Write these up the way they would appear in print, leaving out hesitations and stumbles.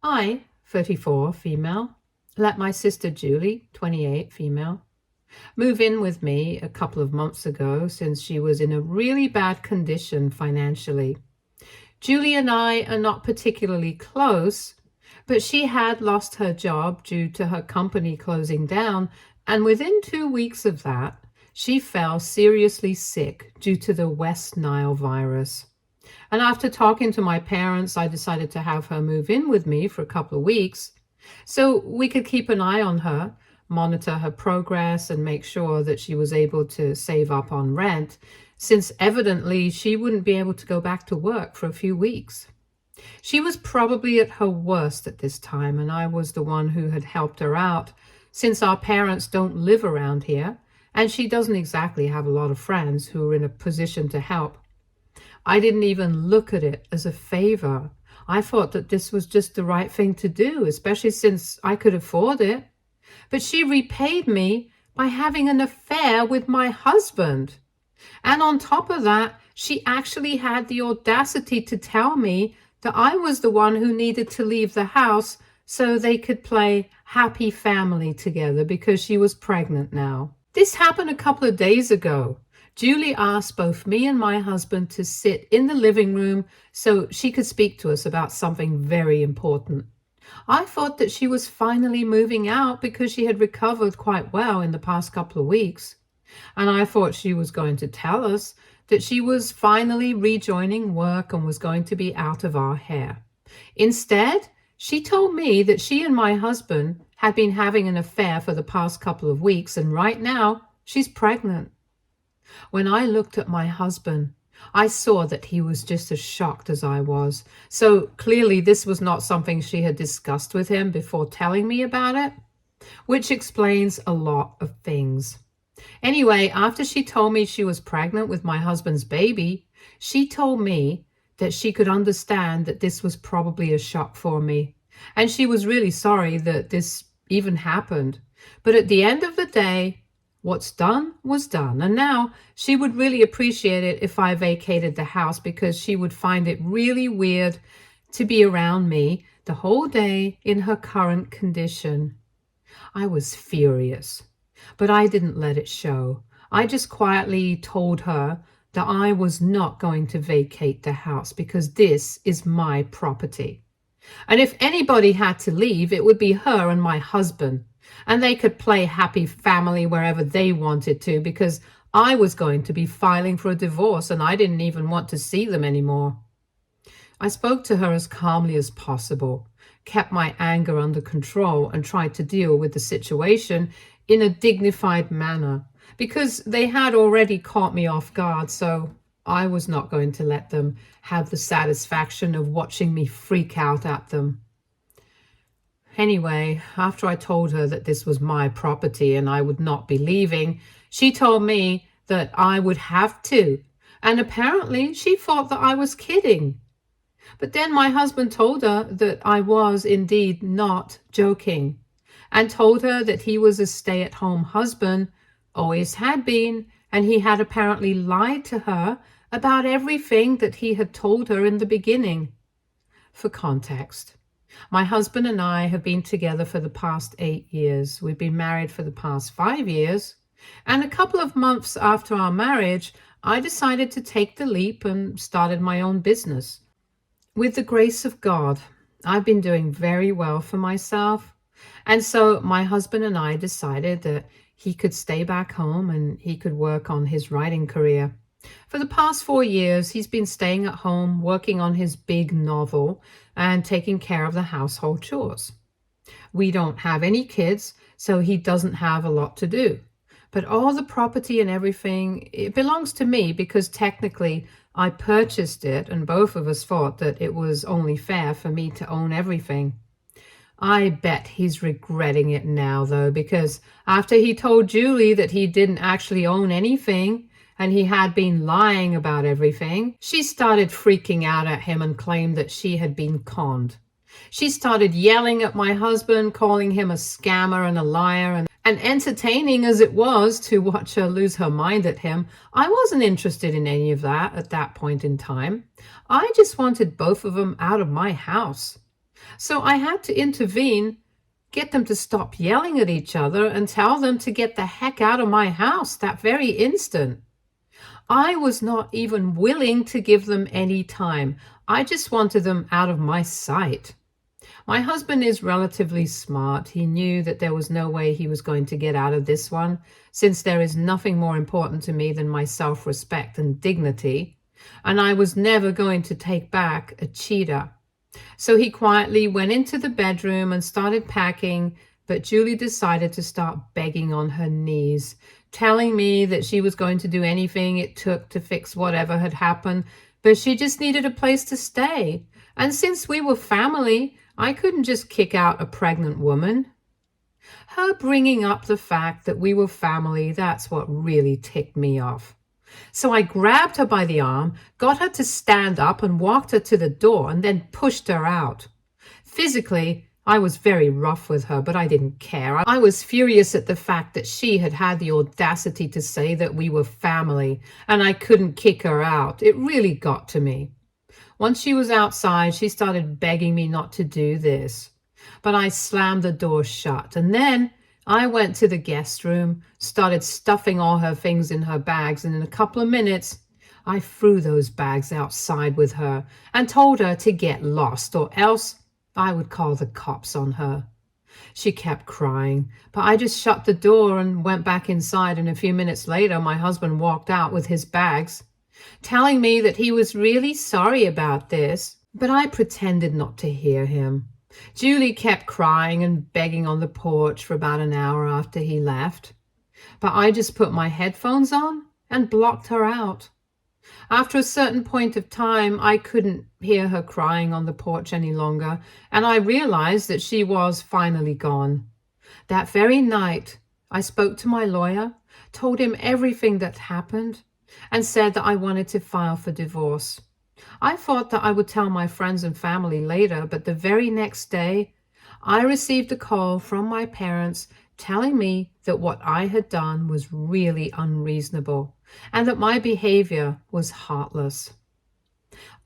I, 34, female, let my sister Julie, 28, female, move in with me a couple of months ago since she was in a really bad condition financially. Julie and I are not particularly close, but she had lost her job due to her company closing down, and within 2 weeks of that, she fell seriously sick due to the West Nile virus. And after talking to my parents, I decided to have her move in with me for a couple of weeks so we could keep an eye on her, monitor her progress, and make sure that she was able to save up on rent, since evidently she wouldn't be able to go back to work for a few weeks. She was probably at her worst at this time, and I was the one who had helped her out, since our parents don't live around here, and she doesn't exactly have a lot of friends who are in a position to help. I didn't even look at it as a favor. I thought that this was just the right thing to do, especially since I could afford it. But she repaid me by having an affair with my husband. And on top of that, she actually had the audacity to tell me that I was the one who needed to leave the house so they could play happy family together because she was pregnant now. This happened a couple of days ago. Julie asked both me and my husband to sit in the living room so she could speak to us about something very important. I thought that she was finally moving out because she had recovered quite well in the past couple of weeks. And I thought she was going to tell us that she was finally rejoining work and was going to be out of our hair. Instead, she told me that she and my husband had been having an affair for the past couple of weeks, and right now she's pregnant. When I looked at my husband, I saw that he was just as shocked as I was. So clearly this was not something she had discussed with him before telling me about it, which explains a lot of things. Anyway, after she told me she was pregnant with my husband's baby, she told me that she could understand that this was probably a shock for me. And she was really sorry that this even happened. But at the end of the day, what's done was done. And now she would really appreciate it if I vacated the house because she would find it really weird to be around me the whole day in her current condition. I was furious, but I didn't let it show. I just quietly told her that I was not going to vacate the house because this is my property. And if anybody had to leave, it would be her and my husband. And they could play happy family wherever they wanted to because I was going to be filing for a divorce and I didn't even want to see them anymore. I spoke to her as calmly as possible, kept my anger under control, and tried to deal with the situation in a dignified manner because they had already caught me off guard, so I was not going to let them have the satisfaction of watching me freak out at them. Anyway, after I told her that this was my property and I would not be leaving, she told me that I would have to, and apparently she thought that I was kidding. But then my husband told her that I was indeed not joking, and told her that he was a stay-at-home husband, always had been, and he had apparently lied to her about everything that he had told her in the beginning. For context, my husband and I have been together for the past 8 years. We've been married for the past 5 years. And a couple of months after our marriage, I decided to take the leap and started my own business. With the grace of God, I've been doing very well for myself. And so my husband and I decided that he could stay back home and he could work on his writing career. For the past 4 years, he's been staying at home, working on his big novel and taking care of the household chores. We don't have any kids, so he doesn't have a lot to do. But all the property and everything, it belongs to me because technically I purchased it, and both of us thought that it was only fair for me to own everything. I bet he's regretting it now, though, because after he told Julie that he didn't actually own anything, and he had been lying about everything, she started freaking out at him and claimed that she had been conned. She started yelling at my husband, calling him a scammer and a liar, and entertaining as it was to watch her lose her mind at him, I wasn't interested in any of that at that point in time. I just wanted both of them out of my house. So I had to intervene, get them to stop yelling at each other, and tell them to get the heck out of my house that very instant. I was not even willing to give them any time. I just wanted them out of my sight. My husband is relatively smart. He knew that there was no way he was going to get out of this one, since there is nothing more important to me than my self-respect and dignity, and I was never going to take back a cheater. So he quietly went into the bedroom and started packing, but Julie decided to start begging on her knees, telling me that she was going to do anything it took to fix whatever had happened, but she just needed a place to stay. And since we were family, I couldn't just kick out a pregnant woman. Her bringing up the fact that we were family, that's what really ticked me off. So I grabbed her by the arm, got her to stand up and walked her to the door and then pushed her out. Physically, I was very rough with her, but I didn't care. I was furious at the fact that she had had the audacity to say that we were family and I couldn't kick her out. It really got to me. Once she was outside, she started begging me not to do this, but I slammed the door shut, and then I went to the guest room, started stuffing all her things in her bags, and in a couple of minutes, I threw those bags outside with her and told her to get lost, or else I would call the cops on her. She kept crying, but I just shut the door and went back inside, and a few minutes later, my husband walked out with his bags, telling me that he was really sorry about this, but I pretended not to hear him. Julie kept crying and begging on the porch for about an hour after he left, but I just put my headphones on and blocked her out. After a certain point of time, I couldn't hear her crying on the porch any longer, and I realized that she was finally gone. That very night, I spoke to my lawyer, told him everything that happened, and said that I wanted to file for divorce. I thought that I would tell my friends and family later, but the very next day, I received a call from my parents telling me that what I had done was really unreasonable and that my behavior was heartless.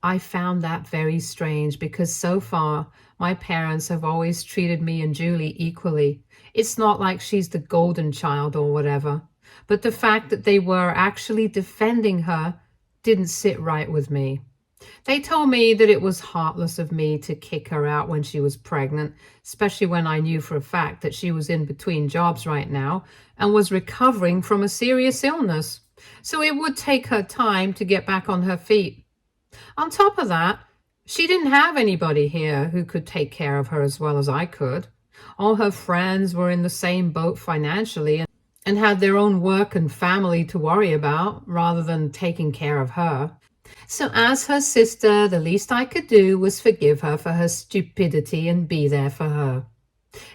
I found that very strange because so far, my parents have always treated me and Julie equally. It's not like she's the golden child or whatever, but the fact that they were actually defending her didn't sit right with me. They told me that it was heartless of me to kick her out when she was pregnant, especially when I knew for a fact that she was in between jobs right now and was recovering from a serious illness. So it would take her time to get back on her feet. On top of that, she didn't have anybody here who could take care of her as well as I could. All her friends were in the same boat financially and had their own work and family to worry about rather than taking care of her. So as her sister, the least I could do was forgive her for her stupidity and be there for her.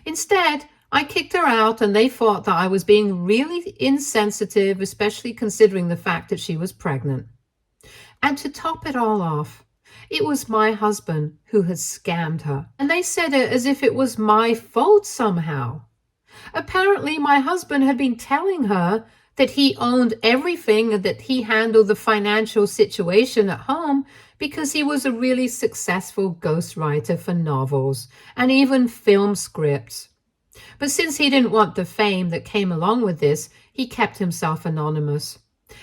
Instead, I kicked her out and they thought that I was being really insensitive, especially considering the fact that she was pregnant. And to top it all off, it was my husband who had scammed her, and they said it as if it was my fault somehow. Apparently, my husband had been telling her that he owned everything and that he handled the financial situation at home because he was a really successful ghostwriter for novels and even film scripts. But since he didn't want the fame that came along with this, he kept himself anonymous.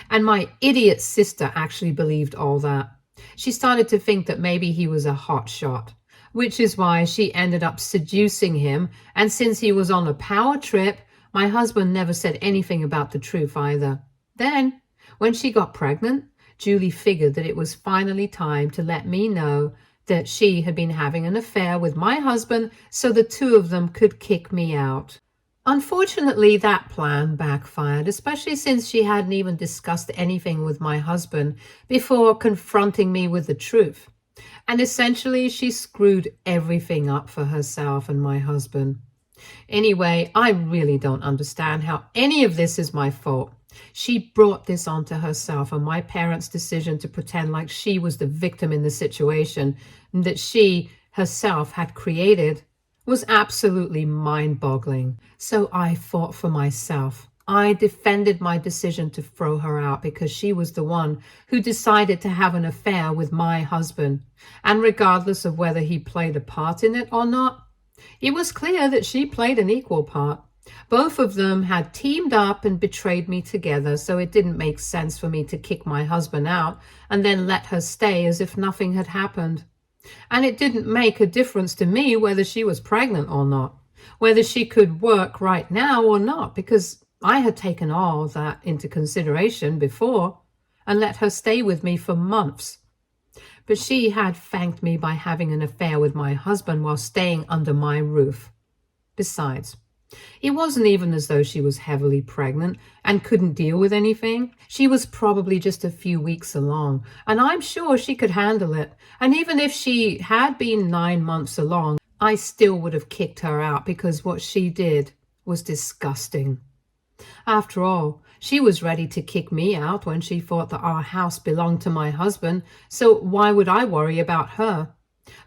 And my idiot sister actually believed all that. She started to think that maybe he was a hotshot, which is why she ended up seducing him. And since he was on a power trip, my husband never said anything about the truth either. Then, when she got pregnant, Julie figured that it was finally time to let me know that she had been having an affair with my husband so the two of them could kick me out. Unfortunately, that plan backfired, especially since she hadn't even discussed anything with my husband before confronting me with the truth. And essentially, she screwed everything up for herself and my husband. Anyway, I really don't understand how any of this is my fault. She brought this onto herself, and my parents' decision to pretend like she was the victim in the situation and that she herself had created was absolutely mind-boggling. So I fought for myself. I defended my decision to throw her out because she was the one who decided to have an affair with my husband, and regardless of whether he played a part in it or not, it was clear that she played an equal part. Both of them had teamed up and betrayed me together, so it didn't make sense for me to kick my husband out and then let her stay as if nothing had happened. And it didn't make a difference to me whether she was pregnant or not, whether she could work right now or not, because I had taken all of that into consideration before and let her stay with me for months. But she had thanked me by having an affair with my husband while staying under my roof. Besides, it wasn't even as though she was heavily pregnant and couldn't deal with anything. She was probably just a few weeks along, and I'm sure she could handle it. And even if she had been 9 months along, I still would have kicked her out because what she did was disgusting. After all, she was ready to kick me out when she thought that our house belonged to my husband, so why would I worry about her?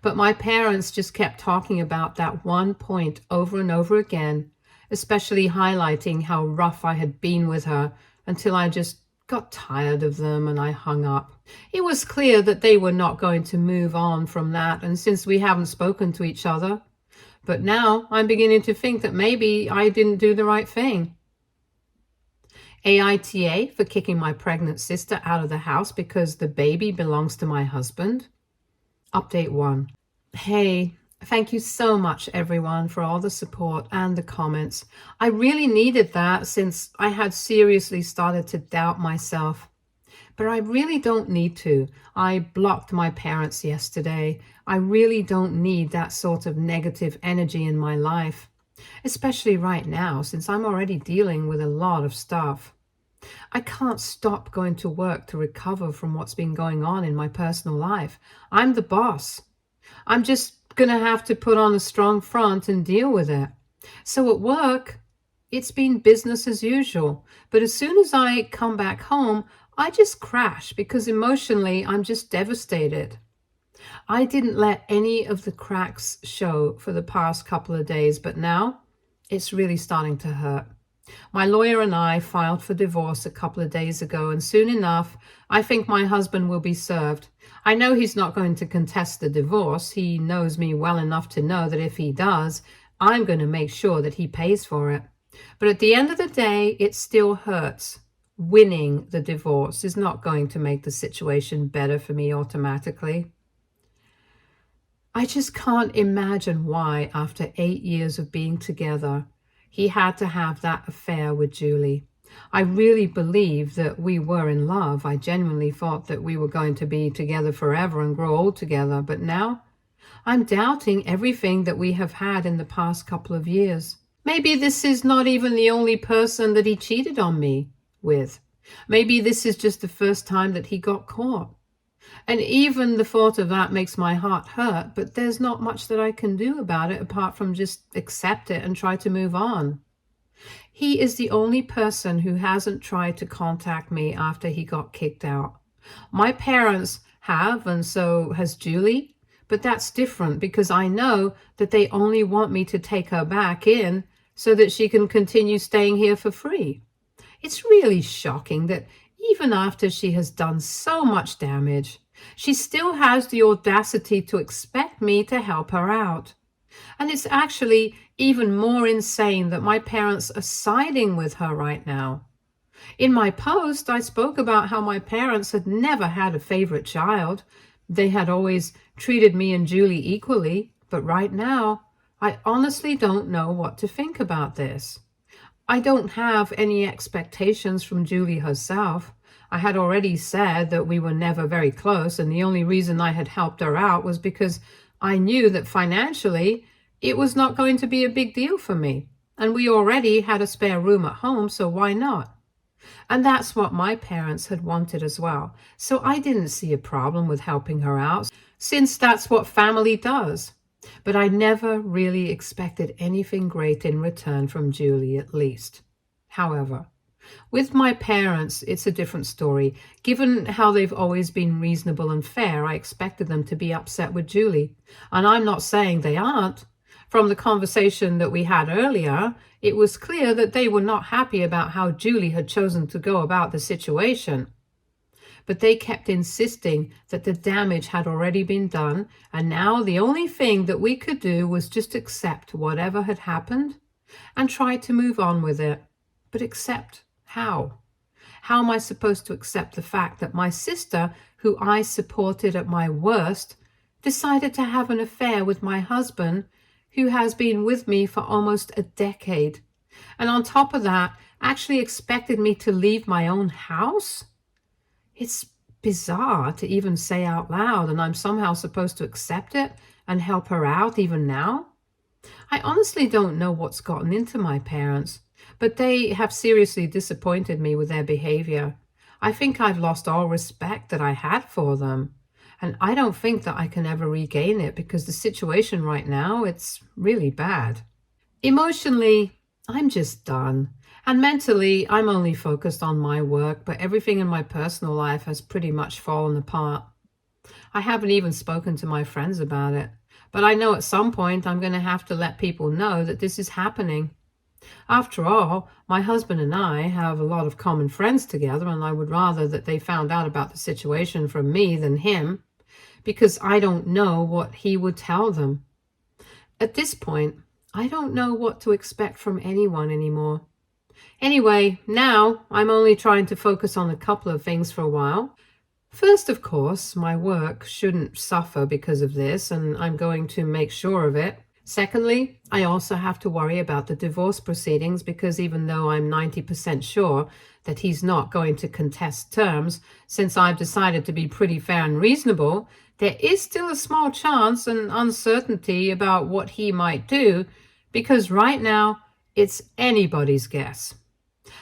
But my parents just kept talking about that one point over and over again, especially highlighting how rough I had been with her, until I just got tired of them and I hung up. It was clear that they were not going to move on from that, and since we haven't spoken to each other. But now I'm beginning to think that maybe I didn't do the right thing. AITA for kicking my pregnant sister out of the house because the baby belongs to my husband. Update 1. Hey, thank you so much, everyone, for all the support and the comments. I really needed that since I had seriously started to doubt myself. But I really don't need to. I blocked my parents yesterday. I really don't need that sort of negative energy in my life, especially right now since I'm already dealing with a lot of stuff. I can't stop going to work to recover from what's been going on in my personal life. I'm the boss. I'm just going to have to put on a strong front and deal with it. So at work, it's been business as usual. But as soon as I come back home, I just crash because emotionally I'm just devastated. I didn't let any of the cracks show for the past couple of days, but now it's really starting to hurt. My lawyer and I filed for divorce a couple of days ago, and soon enough, I think my husband will be served. I know he's not going to contest the divorce. He knows me well enough to know that if he does, I'm going to make sure that he pays for it. But at the end of the day, it still hurts. Winning the divorce is not going to make the situation better for me automatically. I just can't imagine why, after 8 years of being together, he had to have that affair with Julie. I really believe that we were in love. I genuinely thought that we were going to be together forever and grow old together. But now I'm doubting everything that we have had in the past couple of years. Maybe this is not even the only person that he cheated on me with. Maybe this is just the first time that he got caught. And even the thought of that makes my heart hurt, but there's not much that I can do about it apart from just accept it and try to move on. He is the only person who hasn't tried to contact me after he got kicked out. My parents have, and so has Julie, but that's different because I know that they only want me to take her back in so that she can continue staying here for free. It's really shocking that even after she has done so much damage, she still has the audacity to expect me to help her out. And it's actually even more insane that my parents are siding with her right now. In my post, I spoke about how my parents had never had a favorite child. They had always treated me and Julie equally, but right now, I honestly don't know what to think about this. I don't have any expectations from Julie herself. I had already said that we were never very close, and the only reason I had helped her out was because I knew that financially it was not going to be a big deal for me, and we already had a spare room at home, so why not? And that's what my parents had wanted as well, so I didn't see a problem with helping her out, since that's what family does. But I never really expected anything great in return from Julie, at least. However, with my parents, it's a different story. Given how they've always been reasonable and fair, I expected them to be upset with Julie. And I'm not saying they aren't. From the conversation that we had earlier, it was clear that they were not happy about how Julie had chosen to go about the situation. But they kept insisting that the damage had already been done, and now the only thing that we could do was just accept whatever had happened and try to move on with it. But accept how? How am I supposed to accept the fact that my sister, who I supported at my worst, decided to have an affair with my husband, who has been with me for almost a decade, and on top of that, actually expected me to leave my own house? It's bizarre to even say out loud, and I'm somehow supposed to accept it and help her out even now. I honestly don't know what's gotten into my parents, but they have seriously disappointed me with their behavior. I think I've lost all respect that I had for them, and I don't think that I can ever regain it because the situation right now, it's really bad. Emotionally, I'm just done. And mentally, I'm only focused on my work, but everything in my personal life has pretty much fallen apart. I haven't even spoken to my friends about it, but I know at some point I'm going to have to let people know that this is happening. After all, my husband and I have a lot of common friends together, and I would rather that they found out about the situation from me than him, because I don't know what he would tell them. At this point, I don't know what to expect from anyone anymore. Anyway, now I'm only trying to focus on a couple of things for a while. First, of course, my work shouldn't suffer because of this, and I'm going to make sure of it. Secondly, I also have to worry about the divorce proceedings because even though I'm 90% sure that he's not going to contest terms, since I've decided to be pretty fair and reasonable, there is still a small chance and uncertainty about what he might do because right now it's anybody's guess.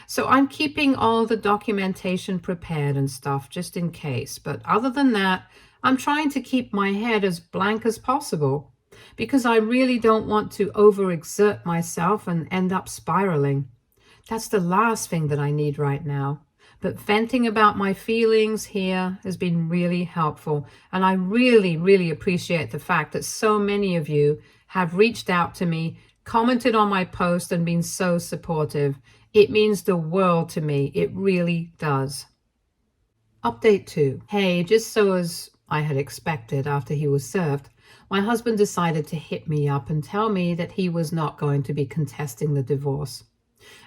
So I'm keeping all the documentation prepared and stuff just in case. But other than that, I'm trying to keep my head as blank as possible because I really don't want to overexert myself and end up spiraling. That's the last thing that I need right now. But venting about my feelings here has been really helpful. And I really, really appreciate the fact that so many of you have reached out to me, commented on my post, and been so supportive. It means the world to me. It really does. Update 2. Hey, just so as I had expected after he was served, my husband decided to hit me up and tell me that he was not going to be contesting the divorce.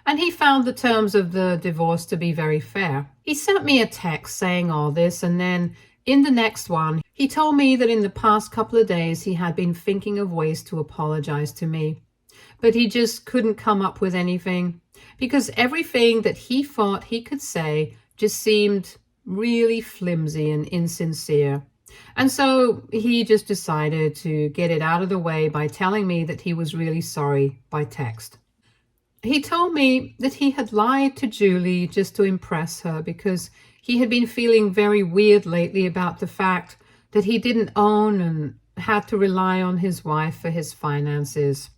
And he found the terms of the divorce to be very fair. He sent me a text saying all this, and then in the next one, he told me that in the past couple of days he had been thinking of ways to apologize to me. But he just couldn't come up with anything because everything that he thought he could say just seemed really flimsy and insincere. And so he just decided to get it out of the way by telling me that he was really sorry by text. He told me that he had lied to Julie just to impress her because he had been feeling very weird lately about the fact that he didn't own and had to rely on his wife for his finances.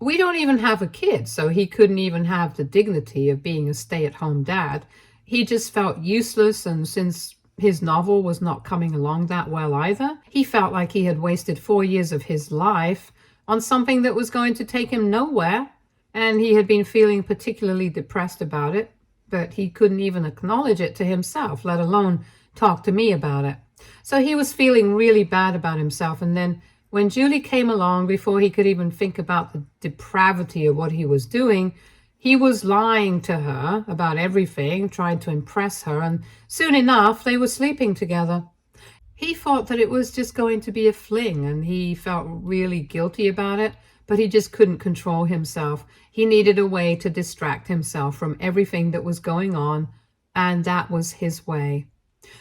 We don't even have a kid, so he couldn't even have the dignity of being a stay-at-home dad. He just felt useless, and since his novel was not coming along that well either, he felt like he had wasted 4 years of his life on something that was going to take him nowhere, and he had been feeling particularly depressed about it, but he couldn't even acknowledge it to himself, let alone talk to me about it. So he was feeling really bad about himself, and then when Julie came along, before he could even think about the depravity of what he was doing, he was lying to her about everything, tried to impress her, and soon enough they were sleeping together. He thought that it was just going to be a fling, and he felt really guilty about it, but he just couldn't control himself. He needed a way to distract himself from everything that was going on, and that was his way.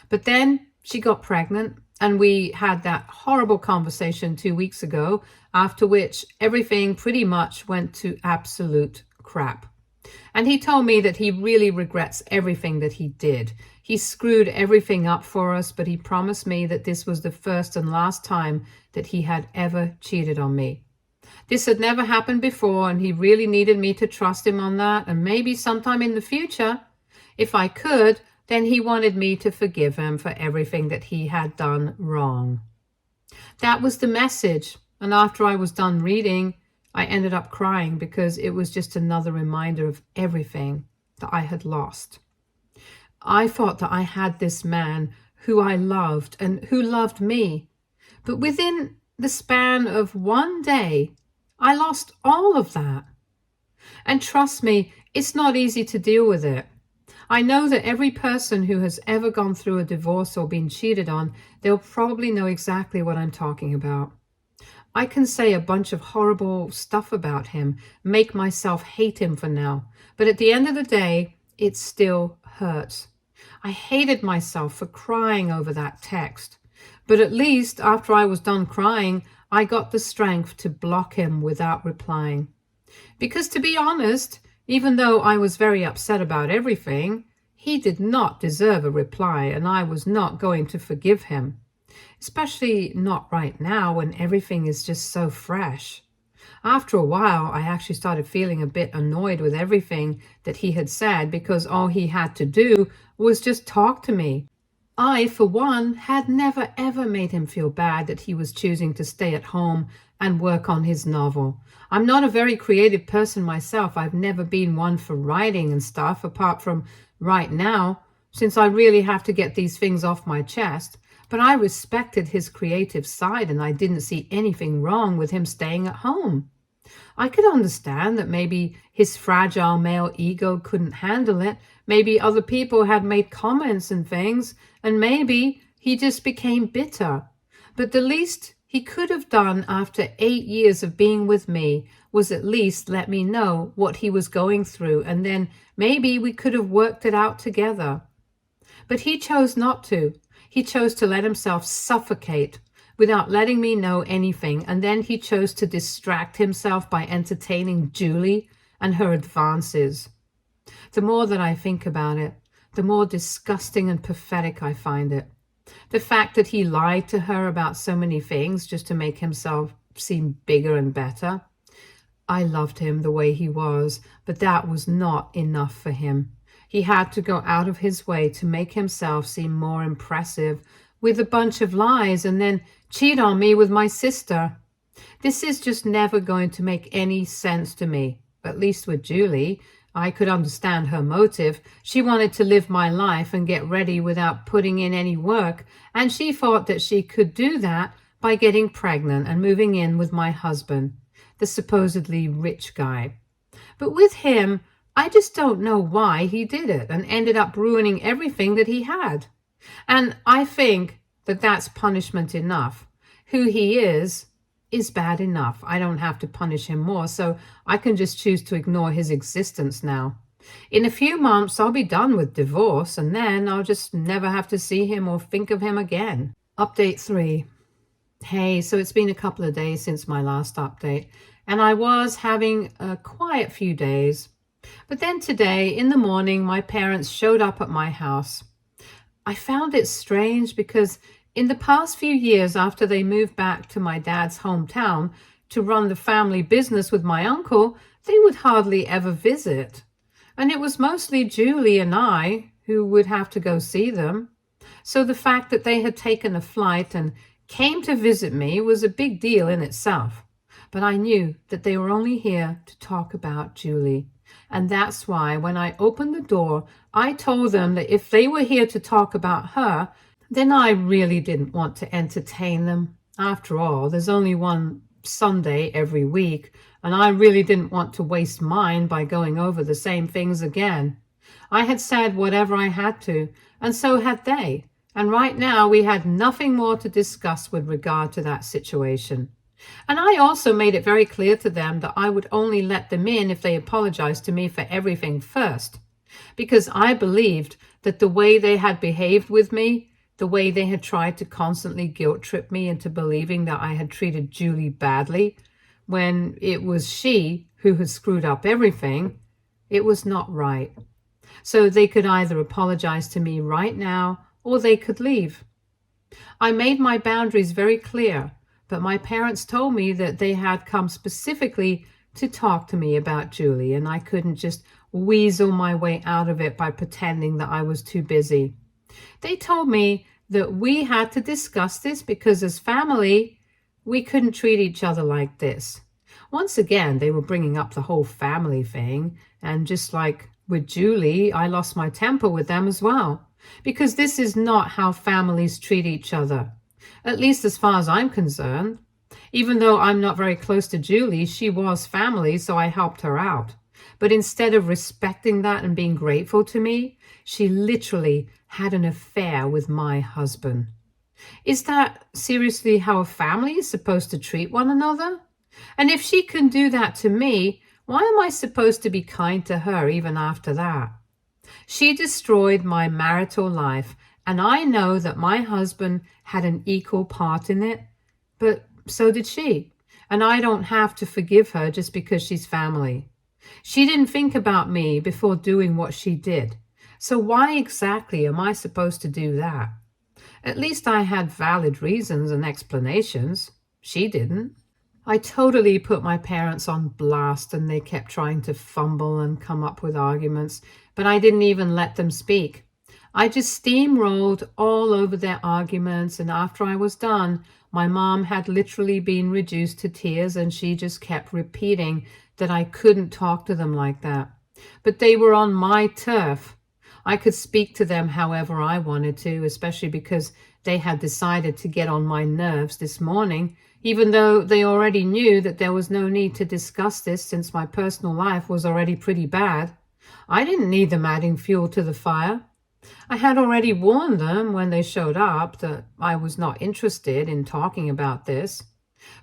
But then she got pregnant, and we had that horrible conversation 2 weeks ago, after which everything pretty much went to absolute crap. And he told me that he really regrets everything that he did. He screwed everything up for us, but he promised me that this was the first and last time that he had ever cheated on me. This had never happened before, and he really needed me to trust him on that, and maybe sometime in the future, if I could, then he wanted me to forgive him for everything that he had done wrong. That was the message, And after I was done reading, I ended up crying because it was just another reminder of everything that I had lost. I thought that I had this man who I loved and who loved me. But within the span of one day, I lost all of that. And trust me, it's not easy to deal with it. I know that every person who has ever gone through a divorce or been cheated on, they'll probably know exactly what I'm talking about. I can say a bunch of horrible stuff about him, make myself hate him for now, but at the end of the day, it still hurts. I hated myself for crying over that text, but at least after I was done crying, I got the strength to block him without replying. Because to be honest, even though I was very upset about everything, he did not deserve a reply, and I was not going to forgive him. Especially not right now when everything is just so fresh. After a while, I actually started feeling a bit annoyed with everything that he had said because all he had to do was just talk to me. I, for one, had never ever made him feel bad that he was choosing to stay at home and work on his novel. I'm not a very creative person myself. I've never been one for writing and stuff, apart from right now, since I really have to get these things off my chest. But I respected his creative side, and I didn't see anything wrong with him staying at home. I could understand that maybe his fragile male ego couldn't handle it. Maybe other people had made comments and things, and maybe he just became bitter. But the least he could have done after 8 years of being with me was at least let me know what he was going through, and then maybe we could have worked it out together. But he chose not to. He chose to let himself suffocate without letting me know anything, and then he chose to distract himself by entertaining Julie and her advances. The more that I think about it, the more disgusting and pathetic I find it. The fact that he lied to her about so many things just to make himself seem bigger and better. I loved him the way he was, but that was not enough for him. He had to go out of his way to make himself seem more impressive with a bunch of lies and then cheat on me with my sister. This is just never going to make any sense to me, at least with Julie. I could understand her motive. She wanted to live my life and get ready without putting in any work, and she thought that she could do that by getting pregnant and moving in with my husband, the supposedly rich guy. But with him, I just don't know why he did it and ended up ruining everything that he had. And I think that that's punishment enough. Who he is bad enough. I don't have to punish him more, so I can just choose to ignore his existence now. In a few months, I'll be done with divorce, and then I'll just never have to see him or think of him again. Update 3. Hey, so it's been a couple of days since my last update, and I was having a quiet few days. But then today, in the morning, my parents showed up at my house. I found it strange because in the past few years after they moved back to my dad's hometown to run the family business with my uncle, they would hardly ever visit. And it was mostly Julie and I who would have to go see them. So the fact that they had taken a flight and came to visit me was a big deal in itself. But I knew that they were only here to talk about Julie. And that's why when I opened the door, I told them that if they were here to talk about her, then I really didn't want to entertain them. After all, there's only one Sunday every week, and I really didn't want to waste mine by going over the same things again. I had said whatever I had to, and so had they. And right now we had nothing more to discuss with regard to that situation. And I also made it very clear to them that I would only let them in if they apologized to me for everything first, because I believed that the way they had behaved with me, the way they had tried to constantly guilt trip me into believing that I had treated Julie badly when it was she who had screwed up everything, it was not right. So they could either apologize to me right now or they could leave. I made my boundaries very clear. But my parents told me that they had come specifically to talk to me about Julie, and I couldn't just weasel my way out of it by pretending that I was too busy. They told me that we had to discuss this because as family, We couldn't treat each other like this. Once again, they were bringing up the whole family thing, and just like with Julie, I lost my temper with them as well, because this is not how families treat each other, at least as far as I'm concerned. Even though I'm not very close to Julie, she was family, so I helped her out. But instead of respecting that and being grateful to me, she literally had an affair with my husband. Is that seriously how a family is supposed to treat one another? And if she can do that to me, why am I supposed to be kind to her even after that? She destroyed my marital life, and I know that my husband had an equal part in it, but so did she. And I don't have to forgive her just because she's family. She didn't think about me before doing what she did. So why exactly am I supposed to do that? At least I had valid reasons and explanations. She didn't. I totally put my parents on blast, and they kept trying to fumble and come up with arguments, but I didn't even let them speak. I just steamrolled all over their arguments, and after I was done, my mom had literally been reduced to tears, and she just kept repeating that I couldn't talk to them like that. But they were on my turf. I could speak to them however I wanted to, especially because they had decided to get on my nerves this morning, even though they already knew that there was no need to discuss this since my personal life was already pretty bad. I didn't need them adding fuel to the fire. I had already warned them when they showed up that I was not interested in talking about this,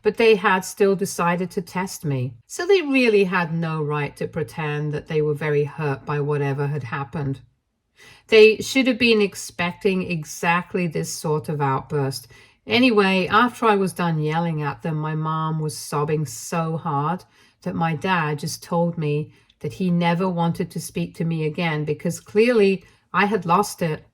but they had still decided to test me. So they really had no right to pretend that they were very hurt by whatever had happened. They should have been expecting exactly this sort of outburst. Anyway, after I was done yelling at them, my mom was sobbing so hard that my dad just told me that he never wanted to speak to me again because clearly I had lost it.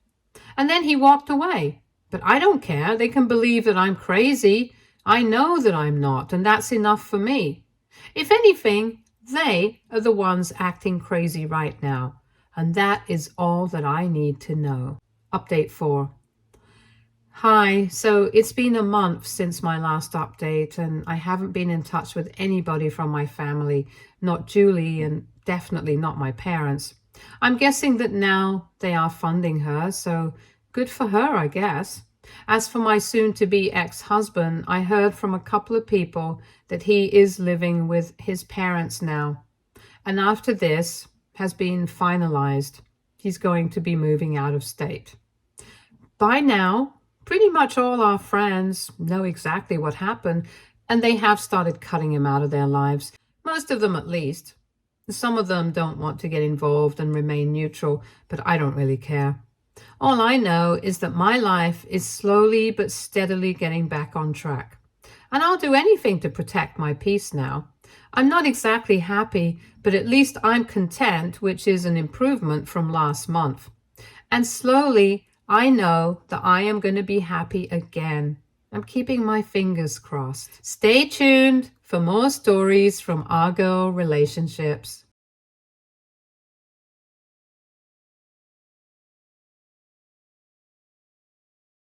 And then he walked away. But I don't care. They can believe that I'm crazy. I know that I'm not, and that's enough for me. If anything, they are the ones acting crazy right now. And that is all that I need to know. Update 4. Hi, so it's been a month since my last update, and I haven't been in touch with anybody from my family, not Julie, and definitely not my parents. I'm guessing that now they are funding her, so good for her, I guess. As for my soon-to-be ex-husband, I heard from a couple of people that he is living with his parents now. And after this has been finalized, he's going to be moving out of state. By now, pretty much all our friends know exactly what happened, and they have started cutting him out of their lives, most of them at least. Some of them don't want to get involved and remain neutral, but I don't really care. All I know is that my life is slowly but steadily getting back on track. And I'll do anything to protect my peace now. I'm not exactly happy, but at least I'm content, which is an improvement from last month. And slowly, I know that I am going to be happy again. I'm keeping my fingers crossed. Stay tuned for more stories from our girl relationships.